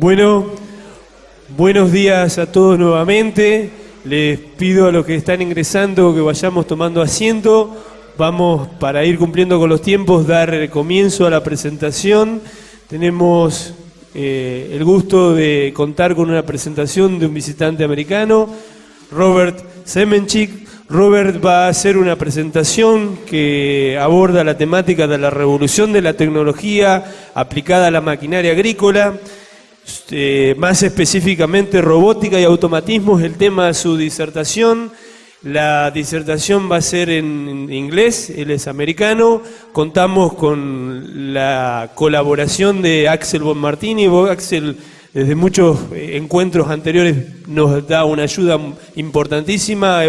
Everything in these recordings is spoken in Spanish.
Bueno, buenos días a todos nuevamente. Les pido a los que están ingresando que vayamos tomando asiento. Vamos, para ir cumpliendo con los tiempos, dar comienzo a la presentación. Tenemos el gusto de contar con una presentación de un visitante americano, R.Zemenchik. Robert va a hacer una presentación que aborda la temática de la revolución de la tecnología aplicada a la maquinaria agrícola. Más específicamente, robótica y automatismo es el tema de su disertación. La disertación va a ser en inglés, él es americano. Contamos con la colaboración de Axel Bonmartini. Axel, desde muchos encuentros anteriores, nos da una ayuda importantísima,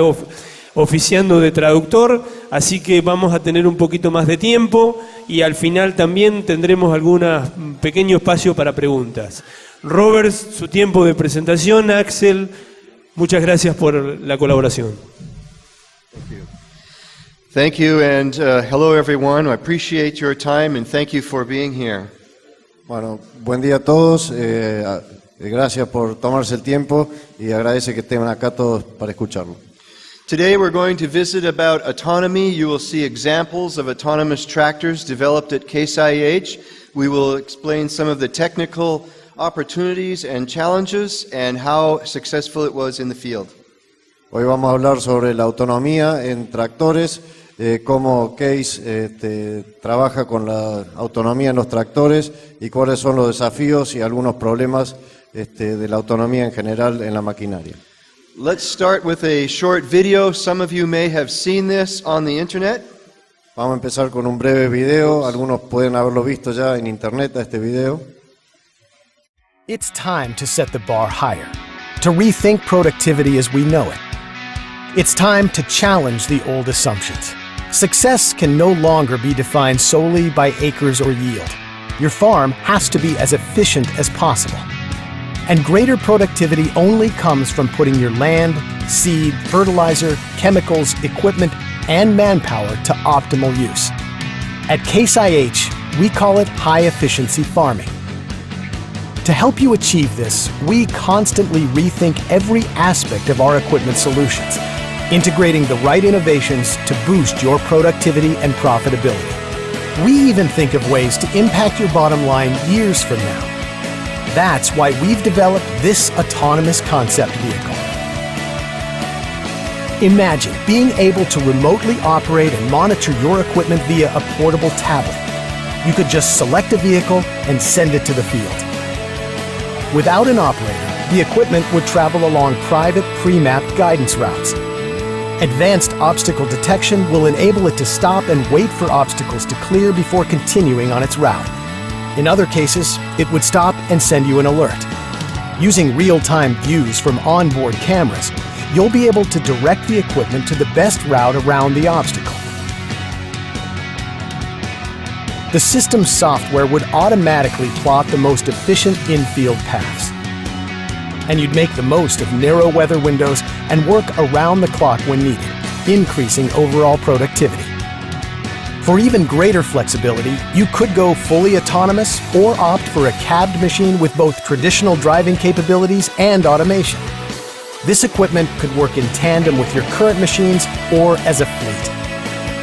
oficiando de traductor, así que vamos a tener un poquito más de tiempo y al final también tendremos algún pequeño espacio para preguntas. Robert, su tiempo de presentación. Axel, muchas gracias por la colaboración. Thank you, and hello everyone. I appreciate your time and thank you for being here. Bueno, buen día a todos. Gracias por tomarse el tiempo y agradece que estén acá todos para escucharlo. Today we're going to visit about autonomy. You will see examples of autonomous tractors developed at Case IH. We will explain some of the technical opportunities and challenges and how successful it was in the field. Hoy vamos a hablar sobre la autonomía en tractores, cómo Case trabaja con la autonomía en los tractores y cuáles son los desafíos y algunos problemas de la autonomía en general en la maquinaria. Let's start with a short video. Some of you may have seen this on the internet. Vamos a empezar con un breve video. Algunos pueden haberlo visto ya en internet a este video. It's time to set the bar higher, to rethink productivity as we know it. It's time to challenge the old assumptions. Success can no longer be defined solely by acres or yield. Your farm has to be as efficient as possible. And greater productivity only comes from putting your land, seed, fertilizer, chemicals, equipment, and manpower to optimal use. At Case IH, we call it high-efficiency farming. To help you achieve this, we constantly rethink every aspect of our equipment solutions, integrating the right innovations to boost your productivity and profitability. We even think of ways to impact your bottom line years from now. That's why we've developed this autonomous concept vehicle. Imagine being able to remotely operate and monitor your equipment via a portable tablet. You could just select a vehicle and send it to the field. Without an operator, the equipment would travel along private, pre-mapped guidance routes. Advanced obstacle detection will enable it to stop and wait for obstacles to clear before continuing on its route. In other cases, it would stop and send you an alert. Using real-time views from onboard cameras, you'll be able to direct the equipment to the best route around the obstacle. The system's software would automatically plot the most efficient in-field paths. And you'd make the most of narrow weather windows and work around the clock when needed, increasing overall productivity. For even greater flexibility, you could go fully autonomous or opt for a cabbed machine with both traditional driving capabilities and automation. This equipment could work in tandem with your current machines or as a fleet.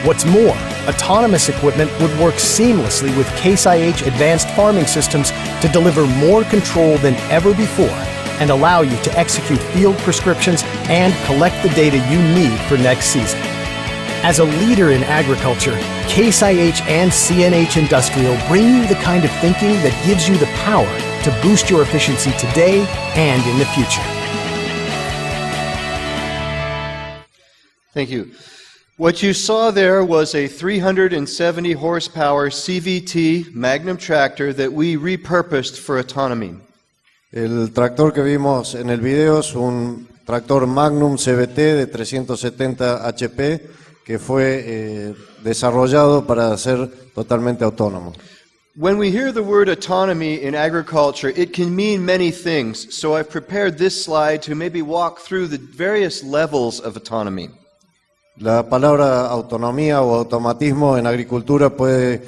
What's more, autonomous equipment would work seamlessly with Case IH advanced farming systems to deliver more control than ever before and allow you to execute field prescriptions and collect the data you need for next season. As a leader in agriculture, Case IH and CNH Industrial bring you the kind of thinking that gives you the power to boost your efficiency today and in the future. Thank you. What you saw there was a 370 horsepower CVT Magnum tractor that we repurposed for autonomy. El tractor que vimos en el video es un tractor Magnum CVT de 370 HP que fue desarrollado para ser totalmente autónomo. When we hear the word autonomy in agriculture, it can mean many things. So I've prepared this slide to maybe walk through the various levels of autonomy. La palabra autonomía o automatismo en agricultura puede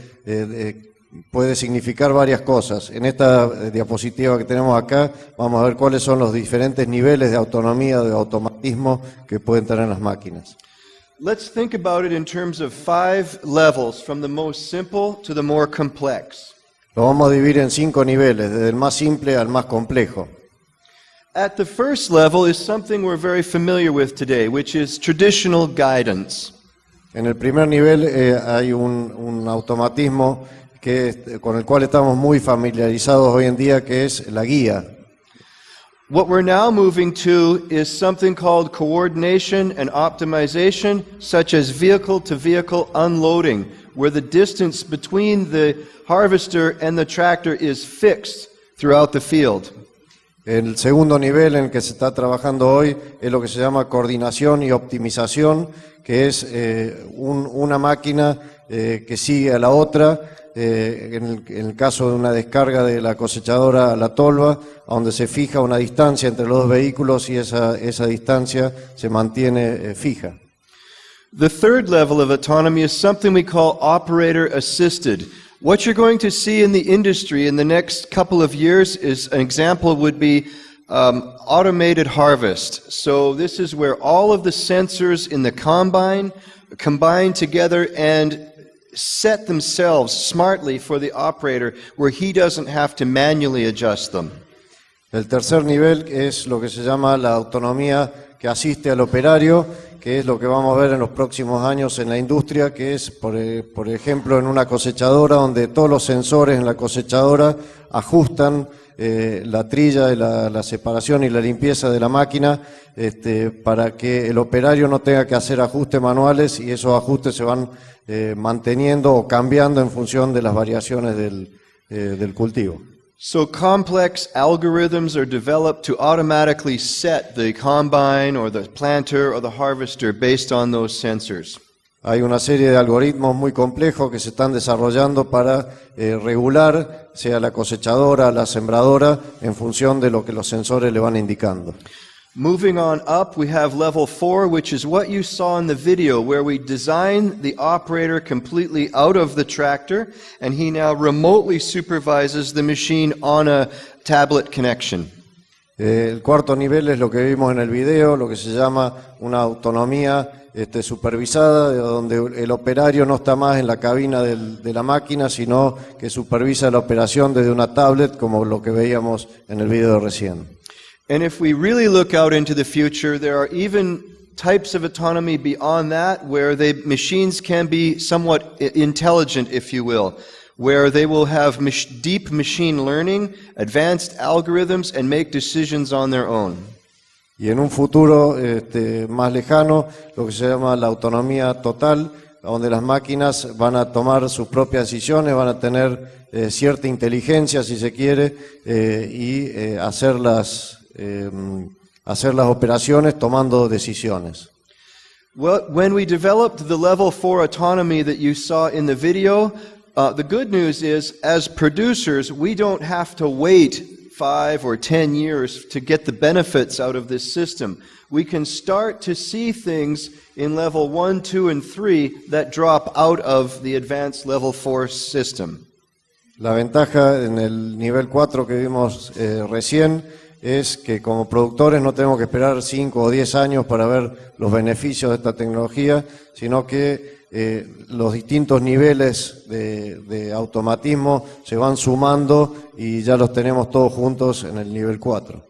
puede significar varias cosas. En esta diapositiva que tenemos acá vamos a ver cuáles son los diferentes niveles de autonomía, de automatismo que pueden tener las máquinas. Let's think about it in terms of 5 levels, from the most simple to the more complex. Lo vamos a dividir en 5 niveles, desde el más simple al más complejo. At the first level is something we're very familiar with today, which is traditional guidance. En el primer nivel hay un automatismo con el cual estamos muy familiarizados hoy en día, que es la guía. What we're now moving to is something called coordination and optimization, such as vehicle-to-vehicle unloading, where the distance between the harvester and the tractor is fixed throughout the field. El segundo nivel en el que se está trabajando hoy es lo que se llama coordinación y optimización, que es una máquina que sigue a la otra, en el caso de una descarga de la cosechadora a la tolva, donde se fija una distancia entre los dos vehículos y esa distancia se mantiene fija. The third level of autonomy is something we call operator assisted. What you're going to see in the industry in the next couple of years is an example would be automated harvest. So this is where all of the sensors in the combine combine together and set themselves smartly for the operator, where he doesn't have to manually adjust them. El tercer nivel es lo que se llama la autonomía que asiste al operario, que es lo que vamos a ver en los próximos años en la industria, que es, por ejemplo, en una cosechadora, donde todos los sensores en la cosechadora ajustan la trilla, la separación y la limpieza de la máquina, para que el operario no tenga que hacer ajustes manuales, y esos ajustes se van manteniendo o cambiando en función de las variaciones del cultivo. So complex algorithms are developed to automatically set the combine or the planter or the harvester based on those sensors. Hay una serie de algoritmos muy complejos que se están desarrollando para regular, sea la cosechadora, la sembradora, en función de lo que los sensores le van indicando. Moving on up, we have level 4, which is what you saw in the video, where we design the operator completely out of the tractor, and he now remotely supervises the machine on a tablet connection. El cuarto nivel es lo que vimos en el video, lo que se llama una autonomía supervisada, donde el operario no está más en la cabina de la máquina, sino que supervisa la operación desde una tablet, como lo que veíamos en el video recién. And if we really look out into the future, there are even types of autonomy beyond that, where the machines can be somewhat intelligent, if you will, where they will have deep machine learning, advanced algorithms, and make decisions on their own. Y en un futuro más lejano, lo que se llama la autonomía total, donde las máquinas van a tomar sus propias decisiones, van a tener cierta inteligencia, si se quiere, y hacer las operaciones tomando decisiones. Well, when we developed the level 4 autonomy that you saw in the video, the good news is, as producers, we don't have to wait 5 or 10 years to get the benefits out of this system. We can start to see things in level 1, 2, and 3 that drop out of the advanced level 4 system. La ventaja en el nivel 4 que vimos recién es que como productores no tenemos que esperar 5 o 10 años para ver los beneficios de esta tecnología, sino que los distintos niveles de automatismo se van sumando y ya los tenemos todos juntos en el nivel 4.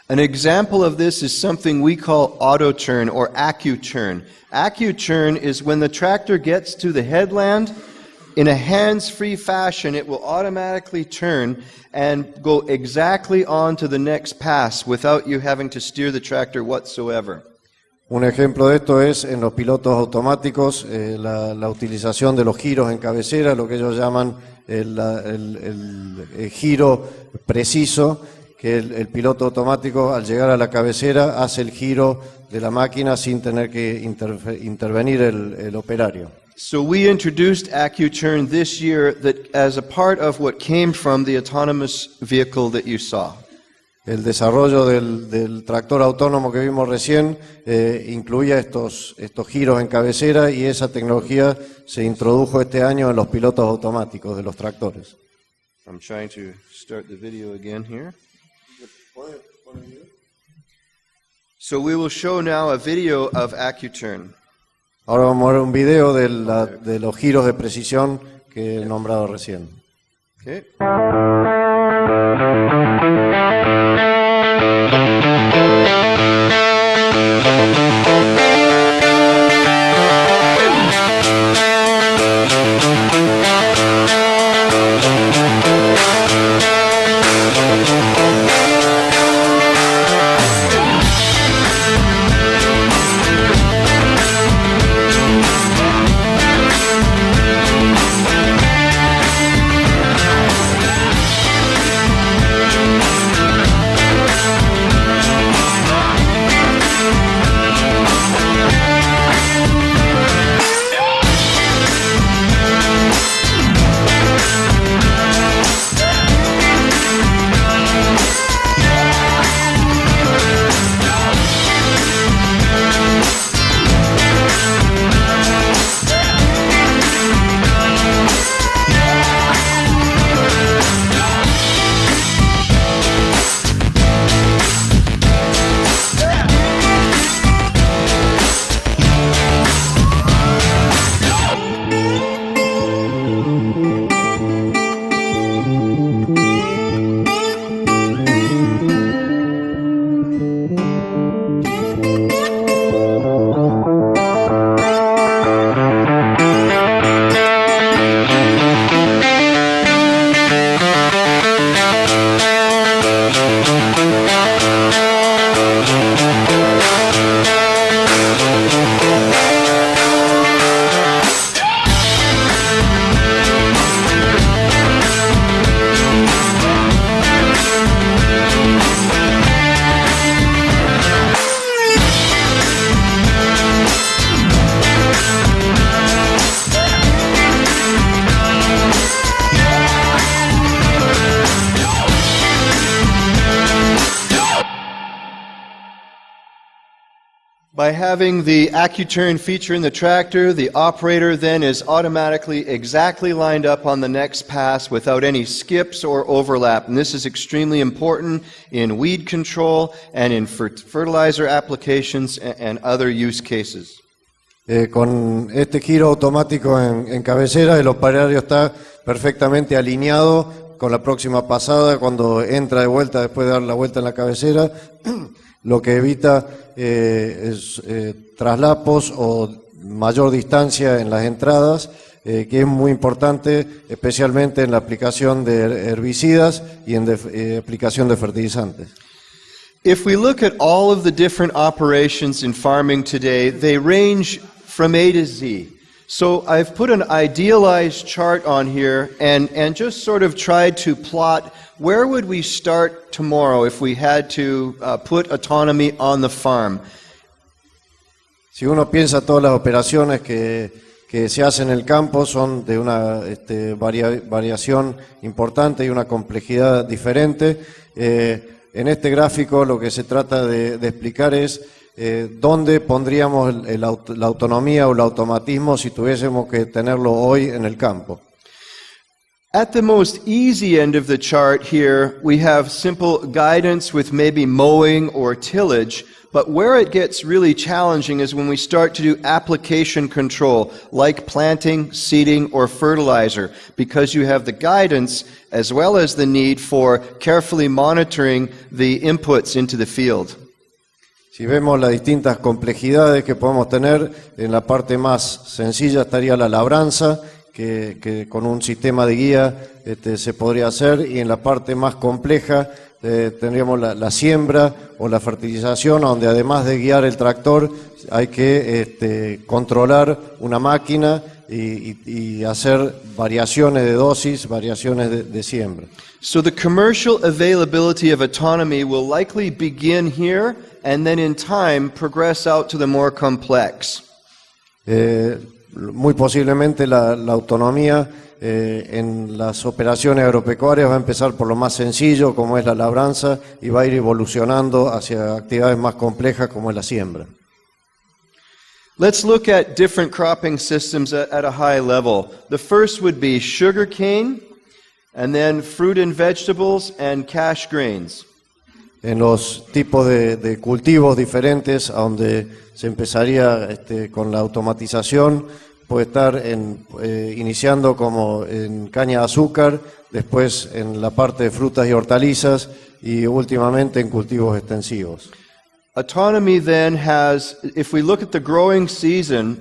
An example of this is something we call auto turn or AccuTurn. AccuTurn is when the tractor gets to the headland, in a hands-free fashion, it will automatically turn and go exactly on to the next pass without you having to steer the tractor whatsoever. Un ejemplo de esto es en los pilotos automáticos, la utilización de los giros en cabecera, lo que ellos llaman el giro preciso, que el piloto automático al llegar a la cabecera hace el giro de la máquina sin tener que intervenir el operario. So we introduced AccuTurn this year that as a part of what came from the autonomous vehicle that you saw. El desarrollo del tractor autónomo que vimos recién incluía estos giros en cabecera y esa tecnología se introdujo este año en los pilotos automáticos de los tractores. I'm trying to start the video again here. So we will show now a video of AccuTurn. Ahora vamos a ver un video de los giros de precisión que he nombrado recién. Okay. By having the AccuTurn feature in the tractor, the operator then is automatically exactly lined up on the next pass without any skips or overlap. And this is extremely important in weed control and in fertilizer applications and other use cases. Con este giro automático en cabecera, el operario está perfectamente alineado con la próxima pasada cuando entra de vuelta después de dar la vuelta en la cabecera, lo que evita traslapos o mayor distancia en las entradas, que es muy importante especialmente en la aplicación de herbicidas y en aplicación de fertilizantes. If we look at all of the different operations in farming today, they range from A to Z. So I've put an idealized chart on here and just sort of tried to plot where would we start tomorrow if we had to put autonomy on the farm. Si uno piensa todas las operaciones que se hacen en el campo son de una variación importante y una complejidad diferente. En este gráfico lo que se trata de explicar es dónde pondríamos la autonomía o el automatismo si tuviésemos que tenerlo hoy en el campo. At the most easy end of the chart here, we have simple guidance with maybe mowing or tillage, but where it gets really challenging is when we start to do application control, like planting, seeding, or fertilizer, because you have the guidance as well as the need for carefully monitoring the inputs into the field. Si vemos las distintas complejidades que podemos tener, en la parte más sencilla estaría la labranza, que con un sistema de guía se podría hacer, y en la parte más compleja tendríamos la siembra o la fertilización, donde además de guiar el tractor hay que controlar una máquina y hacer variaciones de dosis, variaciones de siembra. So the commercial availability of autonomy will likely begin here and then in time progress out to the more complex. Muy posiblemente la autonomía en las operaciones agropecuarias va a empezar por lo más sencillo, como es la labranza, y va a ir evolucionando hacia actividades más complejas, como es la siembra. Let's look at different cropping systems at a high level. The first would be sugarcane, and then fruit and vegetables and cash grains. En los tipos de cultivos diferentes, a donde se empezaría con la automatización, puede estar iniciando como en caña de azúcar, después en la parte de frutas y hortalizas y últimamente en cultivos extensivos. Autonomy then has, if we look at the growing season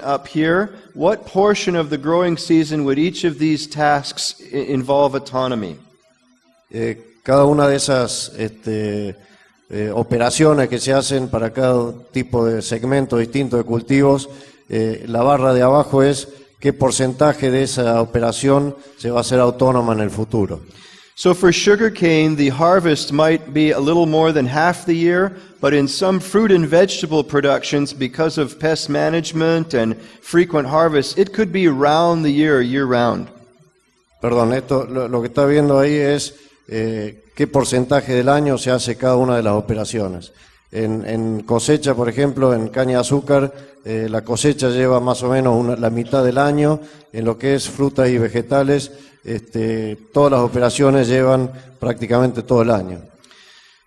up here, what portion of the growing season would each of these tasks involve autonomy? Cada una de esas operaciones que se hacen para cada tipo de segmento distinto de cultivos, la barra de abajo es qué porcentaje de esa operación se va a hacer autónoma en el futuro. So for sugarcane, the harvest might be a little more than half the year, but in some fruit and vegetable productions, because of pest management and frequent harvests, it could be round the year round. Perdón, esto lo que está viendo ahí es qué porcentaje del año se hace cada una de las operaciones. En cosecha, por ejemplo, en caña de azúcar, la cosecha lleva más o menos la mitad del año. En lo que es frutas y vegetales, todas las operaciones llevan prácticamente todo el año.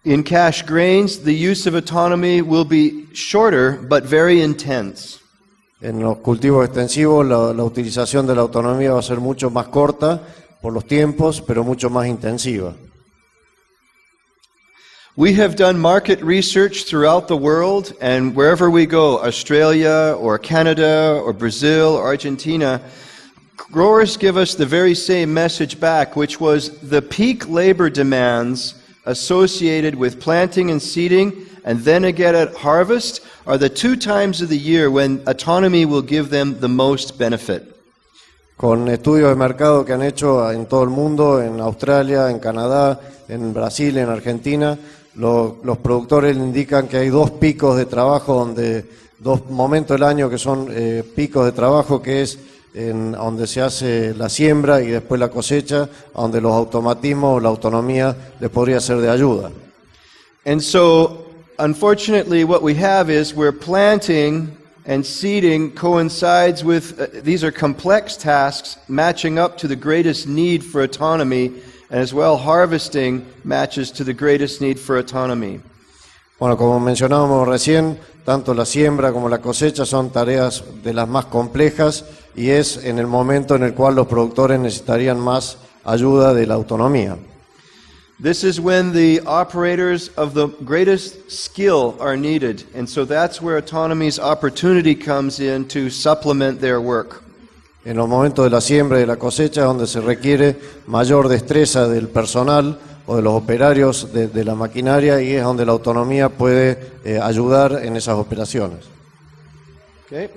In cash grains, the use of autonomy will be shorter but very intense. En los cultivos extensivos, la utilización de la autonomía va a ser mucho más corta por los tiempos, pero mucho más intensiva. We have done market research throughout the world, and wherever we go, Australia or Canada or Brazil or Argentina, growers give us the very same message back, which was the peak labor demands associated with planting and seeding, and then again at harvest, are the 2 times of the year when autonomy will give them the most benefit. Con estudios de mercado que han hecho en todo el mundo, en Australia, en Canadá, en Brasil, en Argentina, los productores indican que hay 2 picos de trabajo, 2 momentos del año que son picos de trabajo, que es donde se hace la siembra y después la cosecha, donde los automatismos o la autonomía les podría ser de ayuda. And so, unfortunately, what we have is we're planting and seeding coincides with, these are complex tasks matching up to the greatest need for autonomy, and as well harvesting matches to the greatest need for autonomy. Bueno, como mencionábamos recién, tanto la siembra como la cosecha son tareas de las más complejas y es en el momento en el cual los productores necesitarían más ayuda de la autonomía. This is when the operators of the greatest skill are needed, and so that's where autonomy's opportunity comes in to supplement their work. En los momentos de la siembra y de la cosecha es donde se requiere mayor destreza del personal o de los operarios de la maquinaria, y es donde la autonomía puede ayudar en esas operaciones. Okay.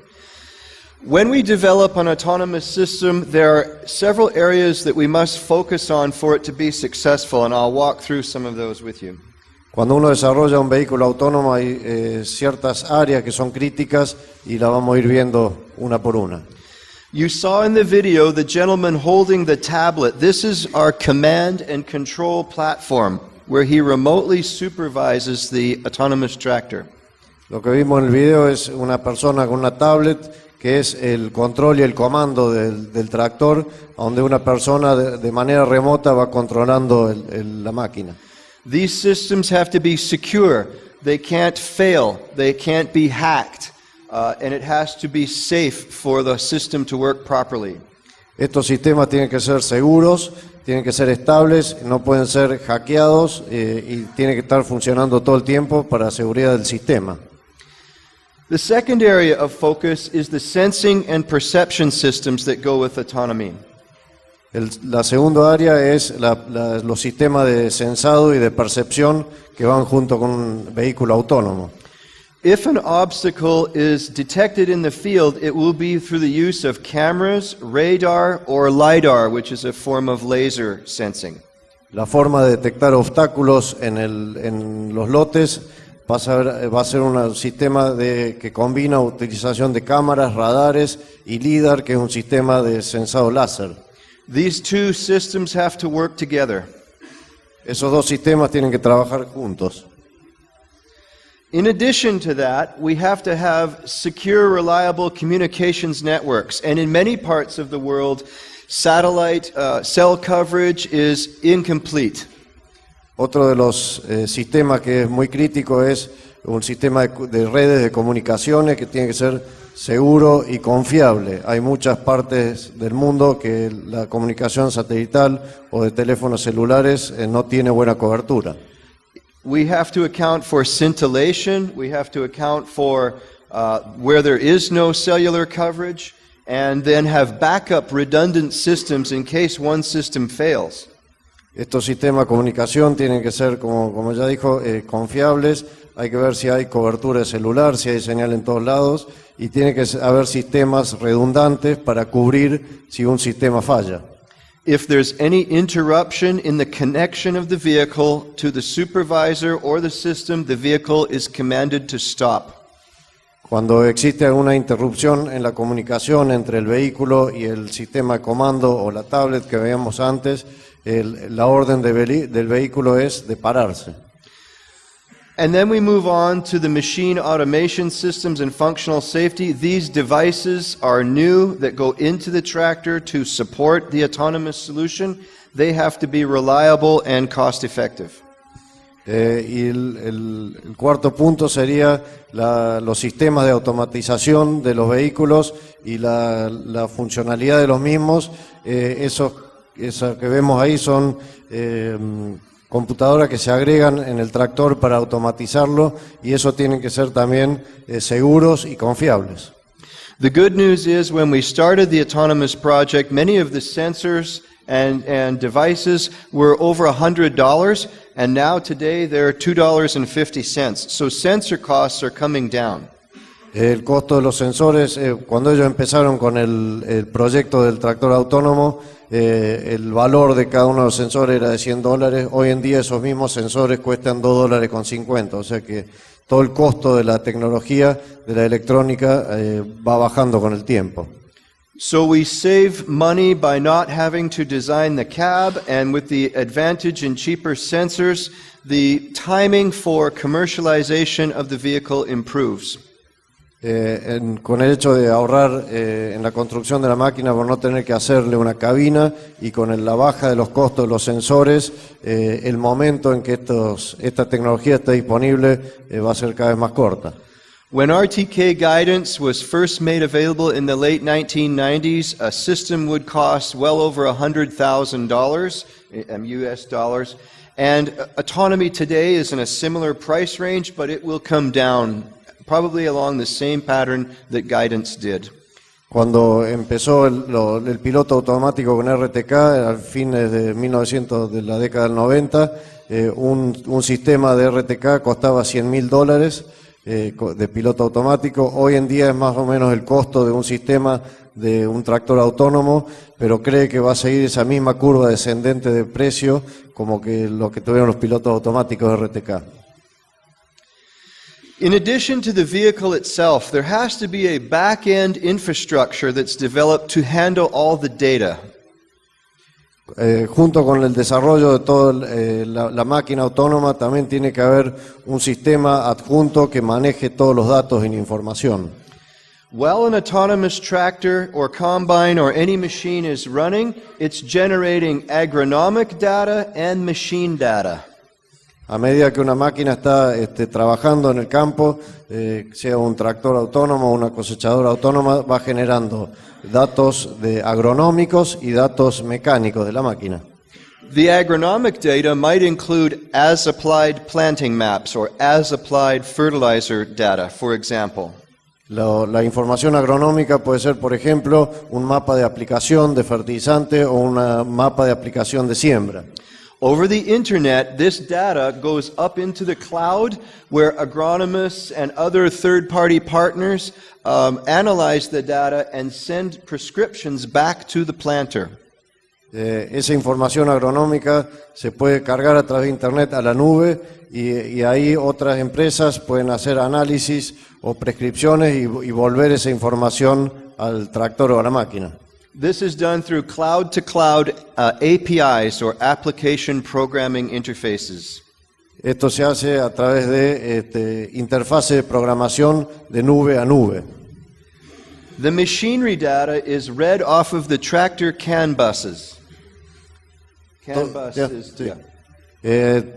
When we develop an autonomous system, there are several areas that we must focus on for it to be successful, and I'll walk through some of those with you. Cuando uno desarrolla un vehículo autónomo hay ciertas áreas que son críticas y las vamos a ir viendo una por una. You saw in the video the gentleman holding the tablet. This is our command and control platform where he remotely supervises the autonomous tractor. Lo que vimos en el video es una persona con una tablet que es el control y el comando del tractor, donde una persona de manera remota va controlando la máquina. These systems have to be secure. They can't fail. They can't be hacked. And it has to be safe for the system to work properly. Estos sistemas tienen que ser seguros, tienen que ser estables, no pueden ser hackeados y tienen que estar funcionando todo el tiempo para la seguridad del sistema. The second area of focus is the sensing and perception systems that go with autonomy. La segunda área es los sistemas de sensado y de percepción que van junto con un vehículo autónomo. If an obstacle is detected in the field, it will be through the use of cameras, radar, or LiDAR, which is a form of laser sensing. La forma de detectar obstáculos en los lotes va a ser un sistema que combina utilización de cámaras, radares y LIDAR, que es un sistema de sensado láser. These two systems have to work together. Esos dos sistemas tienen que trabajar juntos. In addition to that, we have to have secure, reliable communications networks. And in many parts of the world, satellite cell coverage is incomplete. Otro de los sistemas que es muy crítico es un sistema de redes de comunicaciones que tiene que ser seguro y confiable. Hay muchas partes del mundo que la comunicación satelital o de teléfonos celulares no tiene buena cobertura. We have to account for scintillation, we have to account for where there is no cellular coverage, and then have backup redundant systems in case one system fails. Estos sistemas de comunicación tienen que ser, como ya dijo, confiables. Hay que ver si hay cobertura de celular, si hay señal en todos lados, y tiene que haber sistemas redundantes para cubrir si un sistema falla. If there's any interruption in the connection of the vehicle to the supervisor or the system, the vehicle is commanded to stop. Cuando existe alguna interrupción en la comunicación entre el vehículo y el sistema de comando o la tablet que veíamos antes, la orden del vehículo es de pararse. And then we move on to the machine automation systems and functional safety. These devices are new that go into the tractor to support the autonomous solution. They have to be reliable and cost effective. Y el cuarto punto sería los sistemas de automatización de los vehículos y la funcionalidad de los mismos. Eso que vemos ahí son computadoras que se agregan en el tractor para automatizarlo, y eso tienen que ser también seguros y confiables. The good news is when we started the autonomous project, many of the sensors and devices were over $100, and now today they're $2.50. So sensor costs are coming down. El costo de los sensores, cuando ellos empezaron con el proyecto del tractor autónomo, el valor de cada uno de los sensores era de $100. Hoy en día esos mismos sensores cuestan $2.50, o sea que todo el costo de la tecnología, de la electrónica, va bajando con el tiempo. So we save money by not having to design the cab, and with the advantage in cheaper sensors, the timing for commercialization of the vehicle improves. Con el hecho de ahorrar en la construcción de la máquina por no tener que hacerle una cabina, y con la baja de los costos de los sensores, el momento en que esta tecnología esté disponible va a ser cada vez más corta. When RTK guidance was first made available in the late 1990s, a system would cost well over $100,000 US dollars, and autonomy today is in a similar price range, but it will come down probably along the same pattern that guidance did. Cuando empezó el piloto automático con RTK, al fines de 1900, de la década del 90, un sistema de RTK costaba $100,000 de piloto automático. Hoy en día es más o menos el costo de un sistema de un tractor autónomo, pero cree que va a seguir esa misma curva descendente de precio como que lo que tuvieron los pilotos automáticos de RTK. In addition to the vehicle itself, there has to be a back-end infrastructure that's developed to handle all the data. Junto con el desarrollo de toda la máquina autónoma, también tiene que haber un sistema adjunto que maneje todos los datos y la información. While an autonomous tractor or combine or any machine is running, it's generating agronomic data and machine data. A medida que una máquina está trabajando en el campo, sea un tractor autónomo o una cosechadora autónoma, va generando datos agronómicos y datos mecánicos de la máquina. The agronomic data might include as-applied planting maps or as-applied fertilizer data, for example. La información agronómica puede ser, por ejemplo, un mapa de aplicación de fertilizante o un mapa de aplicación de siembra. Over the internet, this data goes up into the cloud where agronomists and other third-party partners analyze the data and send prescriptions back to the planter. Esa información agronómica se puede cargar a través de Internet a la nube y ahí otras empresas pueden hacer análisis o prescripciones y volver esa información al tractor o a la máquina. This is done through cloud-to-cloud APIs, or Application Programming Interfaces. Esto se hace a través de interfase de programación de nube a nube. The machinery data is read off of the tractor CAN buses. CAN bus is,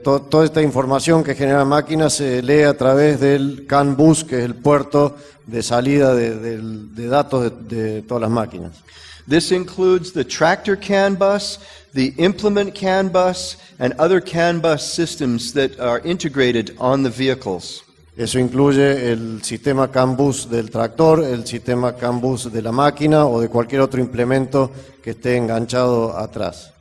Toda esta información que genera máquinas se lee a través del CAN bus, que es el puerto de salida de datos de todas las máquinas. This includes the tractor CAN bus, the implement CAN bus, and other CAN bus systems that are integrated on the vehicles. Eso incluye el sistema CAN bus del tractor, el sistema CAN bus de la máquina o de cualquier otro implemento que esté enganchado atrás.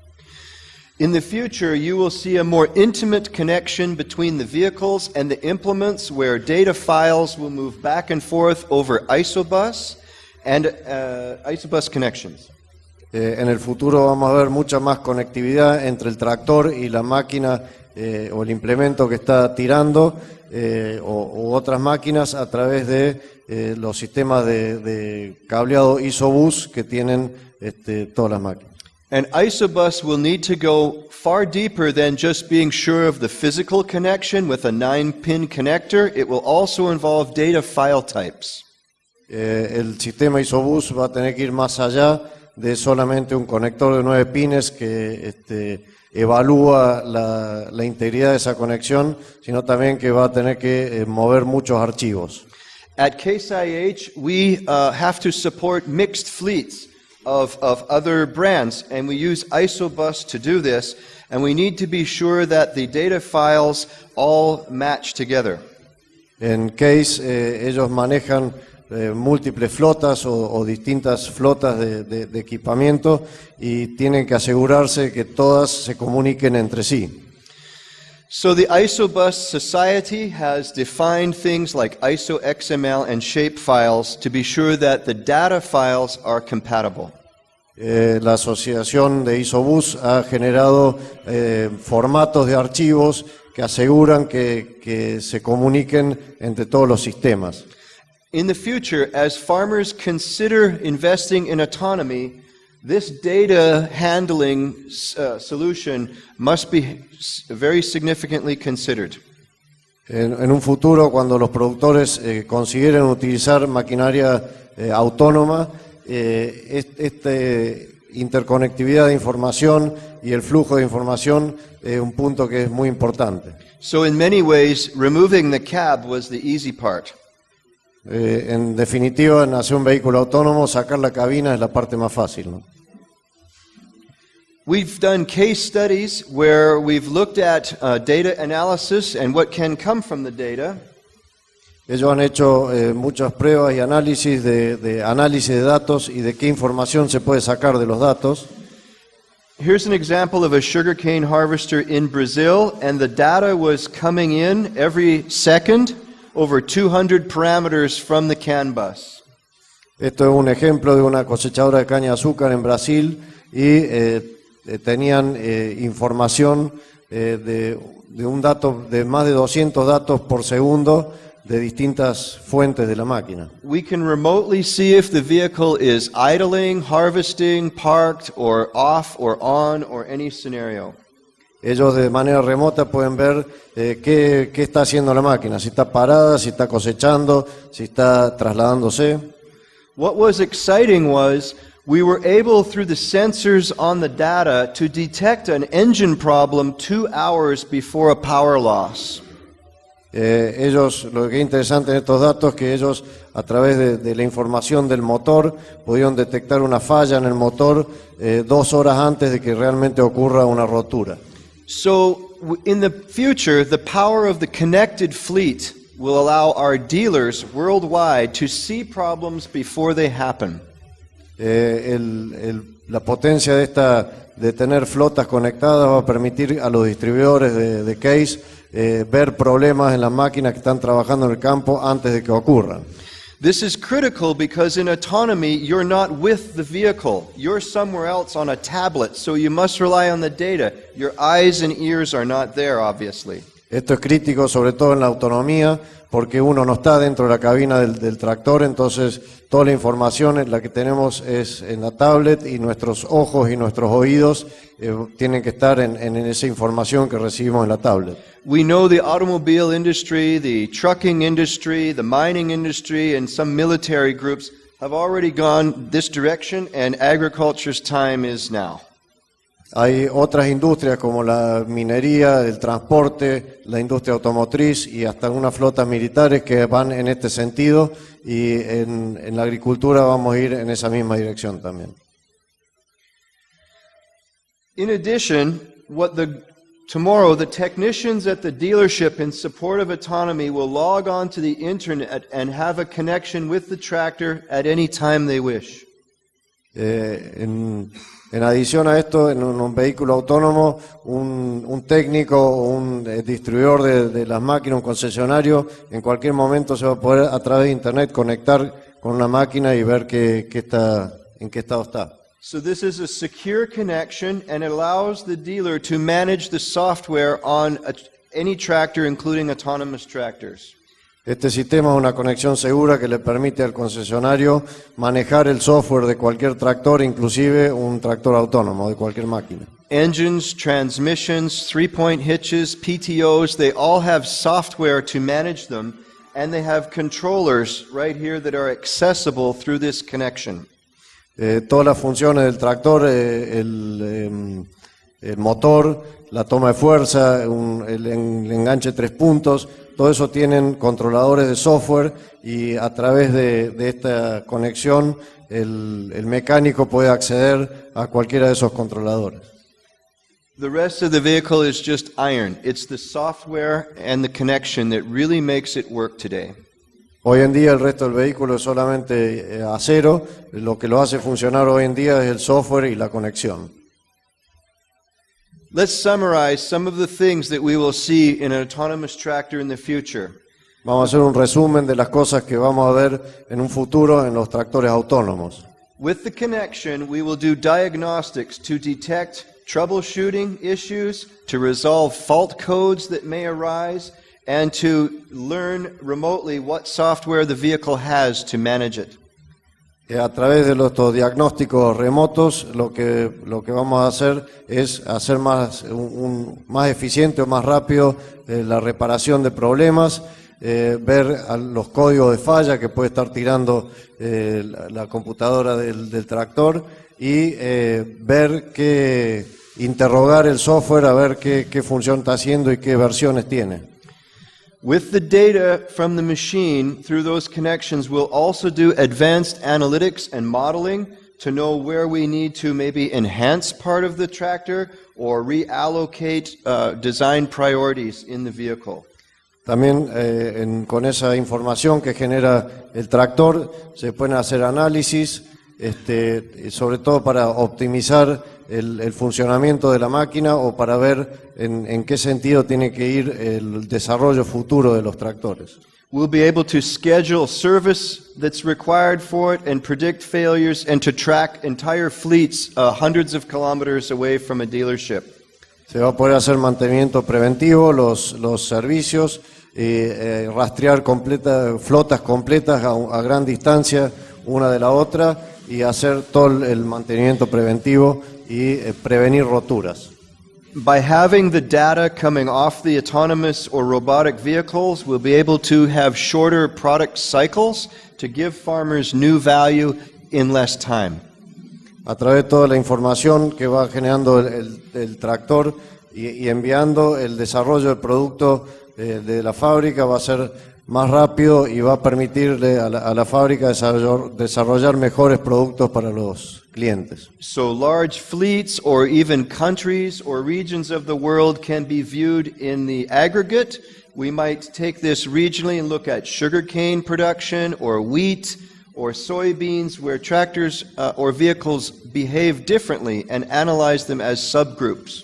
In the future, you will see a more intimate connection between the vehicles and the implements, where data files will move back and forth over isobus and isobus connections. En el futuro vamos a ver mucha más conectividad entre el tractor y la máquina o el implemento que está tirando o otras máquinas a través de los sistemas de cableado isobus que tienen todas las máquinas. And isobus will need to go far deeper than just being sure of the physical connection with a 9-pin connector. It will also involve data file types. El sistema isobus va a tener que ir más allá de solamente un conector de 9 pines que evalúa la integridad de esa conexión, sino también que va a tener que mover muchos archivos. At Case IH, we have to support mixed fleets of other brands, and we use isobus to do this, and we need to be sure that the data files all match together. En Case ellos manejan múltiples flotas o distintas flotas de equipamiento y tienen que asegurarse que todas se comuniquen entre sí. So the Isobus Society has defined things like ISO XML and shape files to be sure that the data files are compatible. La asociación de Isobus ha generado formatos de archivos que aseguran que se comuniquen entre todos los sistemas. In the future, as farmers consider investing in autonomy, this data handling solution must be very significantly considered. En un futuro, cuando los productores consideren utilizar maquinaria autónoma, esta interconectividad de información y el flujo de información es un punto que es muy importante. So in many ways, removing the cab was the easy part. En definitiva, en hacer un vehículo autónomo, sacar la cabina es la parte más fácil, ¿no? We've done case studies where we've looked at data analysis and what can come from the data. Ellos han hecho muchas pruebas y análisis de análisis de datos y de qué información se puede sacar de los datos. Here's an example of a sugarcane harvester in Brazil, and the data was coming in every second, over 200 parameters from the CAN bus. Esto es un ejemplo de una cosechadora de caña de azúcar en Brasil y tenían información de un dato de más de 200 datos por segundo de distintas fuentes de la máquina. We can remotely see if the vehicle is idling, harvesting, parked, or off, or on, or any scenario. Ellos de manera remota pueden ver qué está haciendo la máquina, si está parada, si está cosechando, si está trasladándose. What was exciting was we were able, through the sensors on the data, to detect an engine problem 2 hours before a power loss. Lo que es interesante en estos datos es que ellos, a través de la información del motor, pudieron detectar una falla en el motor 2 horas antes de que realmente ocurra una rotura. So, in the future, the power of the connected fleet will allow our dealers worldwide to see problems before they happen. La potencia de tener flotas conectadas va a permitir a los distribuidores de Case ver problemas en las máquinas que están trabajando en el campo antes de que ocurran. This is critical because in autonomy, you're not with the vehicle. You're somewhere else on a tablet, so you must rely on the data. Your eyes and ears are not there, obviously. Esto es crítico sobre todo en la autonomía, porque uno no está dentro de la cabina del tractor, entonces toda la información la que tenemos es en la tablet y nuestros ojos y nuestros oídos tienen que estar en esa información que recibimos en la tablet. We know the automobile industry, the trucking industry, the mining industry, and some military groups have already gone this direction, and agriculture's time is now. Hay otras industrias como la minería, el transporte, la industria automotriz y hasta algunas flotas militares que van en este sentido, y en la agricultura vamos a ir en esa misma dirección también. In addition, tomorrow the technicians at the dealership in support of autonomy will log on to the internet and have a connection with the tractor at any time they wish. En adición a esto, en un vehículo autónomo, un técnico o un distribuidor de las máquinas, un concesionario, en cualquier momento se va a poder a través de internet conectar con una máquina y ver en qué estado está. So this is a secure connection, and it allows the dealer to manage the software on any tractor, including autonomous tractors. Este sistema es una conexión segura que le permite al concesionario manejar el software de cualquier tractor, inclusive un tractor autónomo de cualquier máquina. Engines, transmissions, three-point hitches, PTOs, they all have software to manage them, and they have controllers right here that are accessible through this connection. Todas las funciones del tractor, el motor, la toma de fuerza, el enganche 3 puntos, todo eso tienen controladores de software, y a través de esta conexión el mecánico puede acceder a cualquiera de esos controladores. The rest of the vehicle is just iron. It's the software and the connection that really makes it work today. Hoy en día el resto del vehículo es solamente acero, lo que lo hace funcionar hoy en día es el software y la conexión. Let's summarize some of the things that we will see in an autonomous tractor in the future. Vamos a hacer un resumen de las cosas que vamos a ver en un futuro en los tractores autónomos. With the connection, we will do diagnostics to detect troubleshooting issues, to resolve fault codes that may arise, and to learn remotely what software the vehicle has to manage it. A través de estos diagnósticos remotos, lo que vamos a hacer es hacer más eficiente o más rápido la reparación de problemas, ver los códigos de falla que puede estar tirando la computadora del tractor, y interrogar el software a ver qué función está haciendo y qué versiones tiene. With the data from the machine, through those connections, we'll also do advanced analytics and modeling to know where we need to maybe enhance part of the tractor or reallocate design priorities in the vehicle. También con esa información que genera el tractor se pueden hacer análisis, sobre todo para optimizar el funcionamiento de la máquina, o para ver en qué sentido tiene que ir el desarrollo futuro de los tractores. We'll be able to schedule service that's required for it and predict failures, and to track entire fleets hundreds of kilometers away from a dealership. Se va a poder hacer mantenimiento preventivo, los servicios, rastrear flotas completas a gran distancia una de la otra, y hacer todo el mantenimiento preventivo y prevenir roturas. By having the data coming off the autonomous or robotic vehicles, we'll be able to have shorter product cycles to give farmers new value in less time. A través de toda la información que va generando el tractor y enviando, el desarrollo del producto de la fábrica va a ser más rápido y va a permitirle a la fábrica desarrollar mejores productos para los clientes. So large fleets or even countries or regions of the world can be viewed in the aggregate. We might take this regionally and look at sugarcane production or wheat or soybeans, where tractors or vehicles behave differently, and analyze them as subgroups.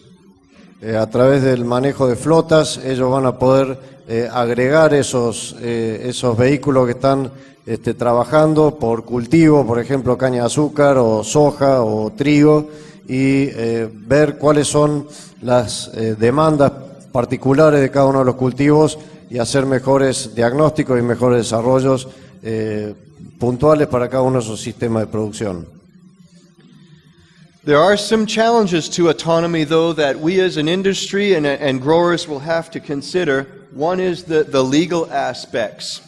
A través del manejo de flotas, ellos van a poder agregar esos vehículos que están trabajando por cultivo, por ejemplo, caña de azúcar o soja o trigo, y ver cuáles son las demandas particulares de cada uno de los cultivos y hacer mejores diagnósticos y mejores desarrollos puntuales para cada uno de esos sistemas de producción. There are some challenges to autonomy, though, that we as an industry and growers will have to consider. One is the legal aspects.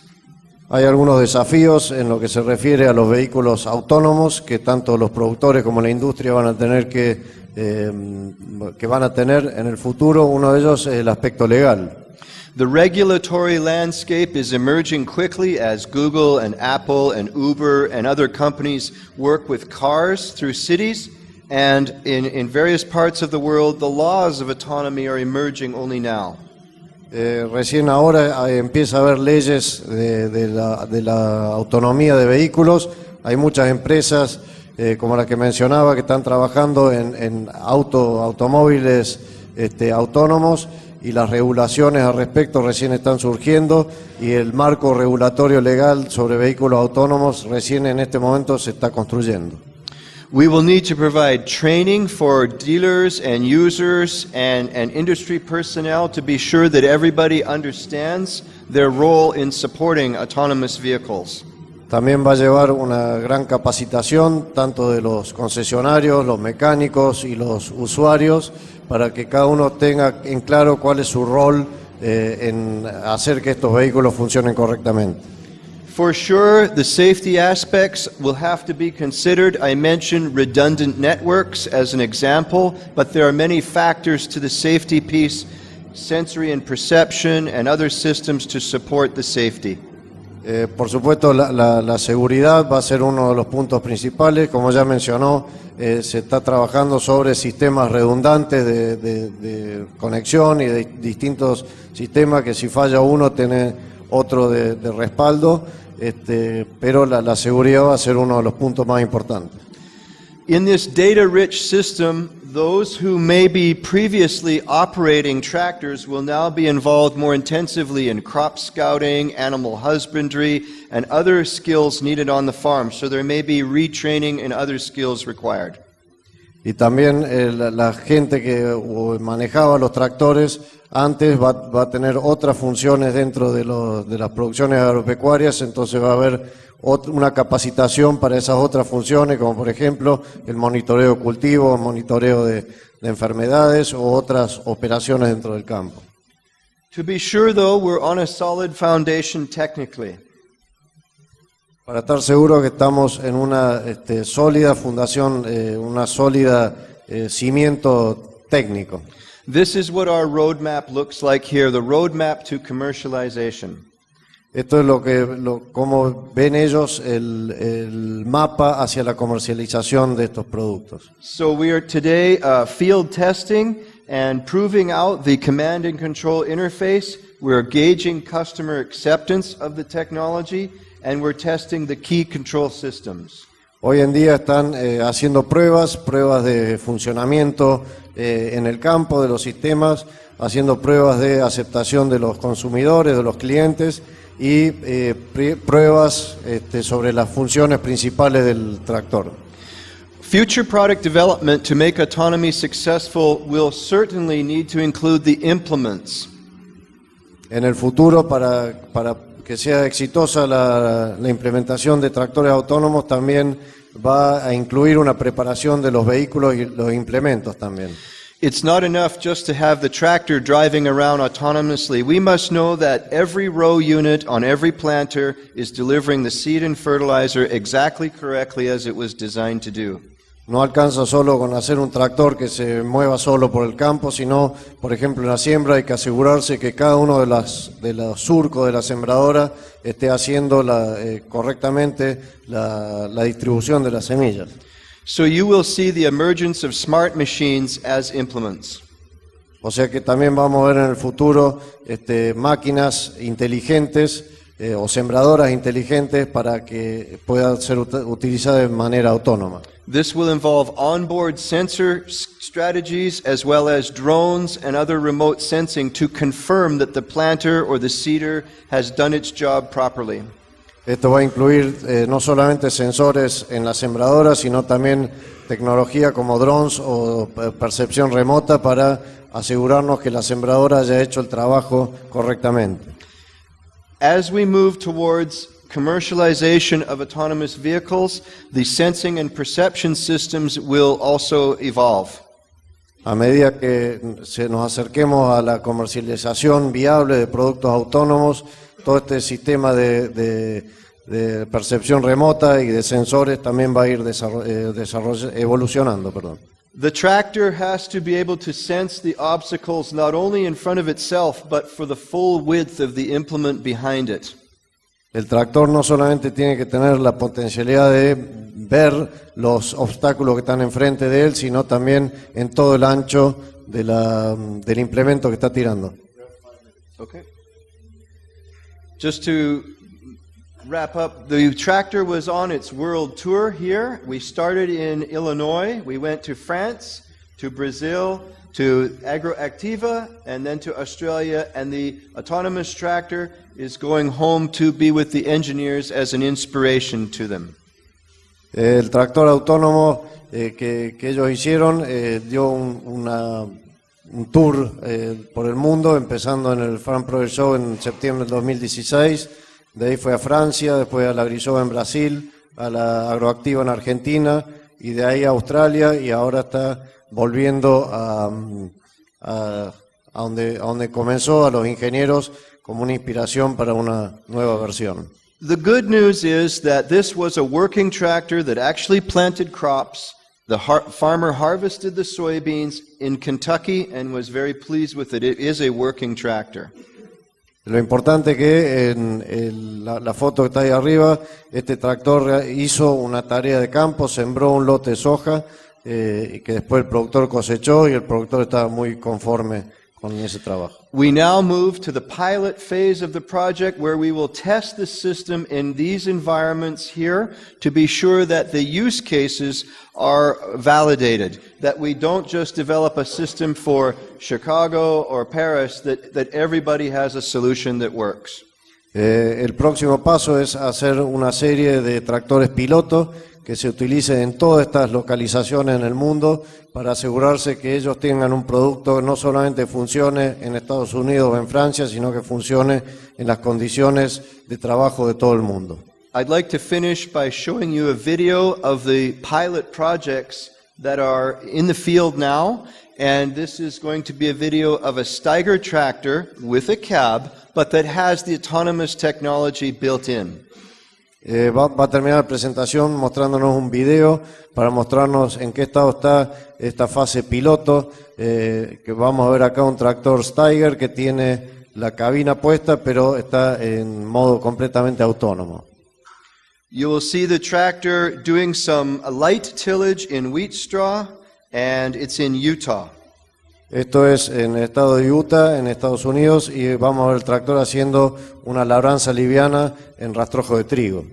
Hay algunos desafíos en lo que se refiere a los vehículos autónomos que tanto los productores como la industria van a tener que van a tener en el futuro. Uno de ellos es el aspecto legal. The regulatory landscape is emerging quickly as Google and Apple and Uber and other companies work with cars through cities, and in various parts of the world the laws of autonomy are emerging only now. Recién ahora empieza a haber leyes de la autonomía de vehículos. Hay muchas empresas como la que mencionaba que están trabajando en automóviles autónomos, y las regulaciones al respecto recién están surgiendo, y el marco regulatorio legal sobre vehículos autónomos recién en este momento se está construyendo. We will need to provide training for dealers and users and industry personnel to be sure that everybody understands their role in supporting autonomous vehicles. También va a llevar una gran capacitación tanto de los concesionarios, los mecánicos y los usuarios, para que cada uno tenga en claro cuál es su rol en hacer que estos vehículos funcionen correctamente. For sure, the safety aspects will have to be considered. I mentioned redundant networks as an example, but there are many factors to the safety piece, sensory and perception, and other systems to support the safety. Por supuesto, la seguridad va a ser uno de los puntos principales. Como ya mencionó, se está trabajando sobre sistemas redundantes de conexión y de distintos sistemas que si falla uno tiene otro de respaldo, pero la seguridad va a ser uno de los puntos más importantes. In this data-rich system, those who may be previously operating tractors will now be involved more intensively in crop scouting, animal husbandry, and other skills needed on the farm. So there may be retraining and other skills required. Y también la gente que manejaba los tractores antes va a tener otras funciones dentro de las producciones agropecuarias, entonces va a haber una capacitación para esas otras funciones, como por ejemplo el monitoreo de cultivos, monitoreo de enfermedades o otras operaciones dentro del campo. To be sure, though, we're on a solid foundation technically. Para estar seguros que estamos en una sólida fundación, una sólida cimiento técnico. This is what our roadmap looks like here, the roadmap to commercialization. Esto es como ven ellos el mapa hacia la comercialización de estos productos. So we are today field testing and proving out the command and control interface. We're gauging customer acceptance of the technology, and we're testing the key control systems. Hoy en día están haciendo pruebas de funcionamiento en el campo de los sistemas, haciendo pruebas de aceptación de los consumidores, de los clientes, y pruebas sobre las funciones principales del tractor. Future product development to make autonomy successful will certainly need to include the implements. En el futuro, para que sea exitosa la implementación de tractores autónomos, también va a incluir una preparación de los vehículos y los implementos también. It's not enough just to have the tractor driving around autonomously. We must know that every row unit on every planter is delivering the seed and fertilizer exactly correctly as it was designed to do. No alcanza solo con hacer un tractor que se mueva solo por el campo, sino, por ejemplo, en la siembra hay que asegurarse que cada uno de los surcos de la sembradora esté haciendo correctamente la distribución de las semillas. So you will see the emergence of smart machines as implements. O sea que también vamos a ver en el futuro máquinas inteligentes o sembradoras inteligentes para que puedan ser utilizadas de manera autónoma. This will involve onboard sensor strategies as well as drones and other remote sensing to confirm that the planter or the seeder has done its job properly. Esto va a incluir no solamente sensores en la sembradora, sino también tecnología como drones o percepción remota para asegurarnos que la sembradora haya hecho el trabajo correctamente. As we move towards commercialization of autonomous vehicles, the sensing and perception systems will also evolve. A medida que nos acerquemos a la comercialización viable de productos autónomos, todo este sistema de percepción remota y de sensores también va a ir evolucionando. The tractor has to be able to sense the obstacles not only in front of itself, but for the full width of the implement behind it. El tractor no solamente tiene que tener la potencialidad de ver los obstáculos que están enfrente de él, sino también en todo el ancho del implemento que está tirando. Okay. Just to wrap up, the tractor was on its world tour here. We started in Illinois, we went to France, to Brazil, to Agroactiva, and then to Australia, and the autonomous tractor is going home to be with the engineers as an inspiration to them. El tractor autónomo que ellos hicieron dio un tour por el mundo, empezando en el Farm Progress Show en septiembre del 2016. De ahí fue a Francia, después a la AgriCola en Brasil, a la Agroactiva en Argentina, y de ahí a Australia, y ahora está volviendo a donde comenzó, a los ingenieros, como una inspiración para una nueva versión. The good news is that this was a working tractor that actually planted crops. The farmer harvested the soybeans in Kentucky and was very pleased with it. It is a working tractor. Lo importante que en la foto que está ahí arriba, este tractor hizo una tarea de campo, sembró un lote de soja y que después el productor cosechó, y el productor estaba muy conforme con ese trabajo. We now move to the pilot phase of the project, where we will test the system in these environments here to be sure that the use cases are validated, that we don't just develop a system for Chicago or Paris, that everybody has a solution that works. El próximo paso es hacer una serie de tractores piloto que se utilicen en todas estas localizaciones en el mundo para asegurarse que ellos tengan un producto que no solamente funcione en Estados Unidos o en Francia, sino que funcione en las condiciones de trabajo de todo el mundo. I'd like to finish by showing you a video of the pilot projects that are in the field now, and this is going to be a video of a Steiger tractor with a cab, but that has the autonomous technology built in. Va a terminar la presentación mostrándonos un video para mostrarnos en qué estado está esta fase piloto, que vamos a ver acá un tractor Steiger que tiene la cabina puesta, pero está en modo completamente autónomo. You will see the tractor doing some light tillage in wheat straw, and it's in Utah. Esto es en el estado de Utah, en Estados Unidos, y vamos a ver el tractor haciendo una labranza liviana en rastrojo de trigo.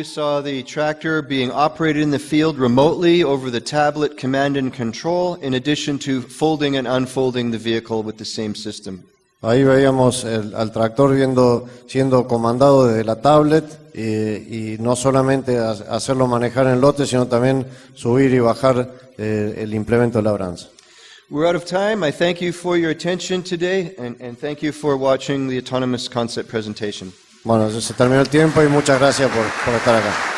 you saw the tractor being operated in the field remotely over the tablet command and control, in addition to folding and unfolding the vehicle with the same system. Ahí veíamos al tractor siendo comandado desde la tablet y no solamente hacerlo manejar en lote, sino también subir y bajar el implemento de labranza. We're out of time. I thank you for your attention today, and thank you for watching the Autonomous Concept presentation. Bueno, se terminó el tiempo y muchas gracias por estar acá.